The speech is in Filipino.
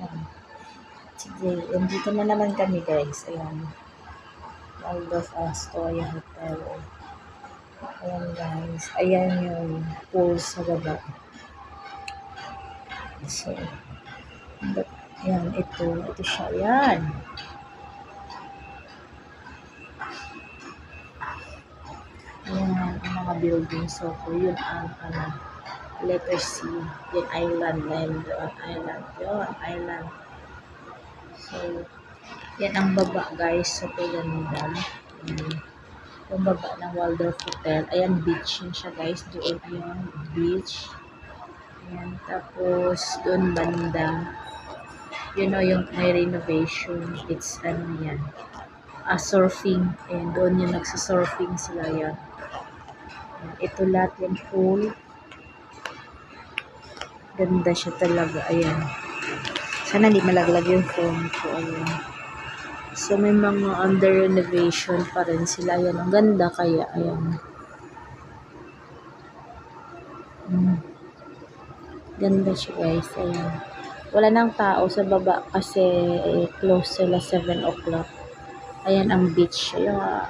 Yan. Sige, dito na naman kami guys. Ayan. Waldorf Astoria Hotel. Ayan guys. Ayan yung pool sa baba. So, yan, ito siya. Yan. Ayan, ang mga buildings. So, yun ang letter C. Yung island. Yun, island. So, yan ang baba guys. So, ganda. Yung baba ng Waldorf Hotel. Ayan, beach yun siya guys. Doon yung beach. Ayan, tapos doon banda. You know, yung may renovation. It's yan. Surfing. Ayan, doon yung nagsasurfing sila yan. Ayan, ito lahat yung pool. Ganda siya talaga. Ayan. Sana hindi malaglag yung phone ko. Ayan. So, may mga under renovation pa rin sila. Ayan, ang ganda kaya. Ayan. Ganda siya guys. Ayan. Wala nang tao sa baba kasi close sila 7 o'clock. Ayan ang beach. Ayan.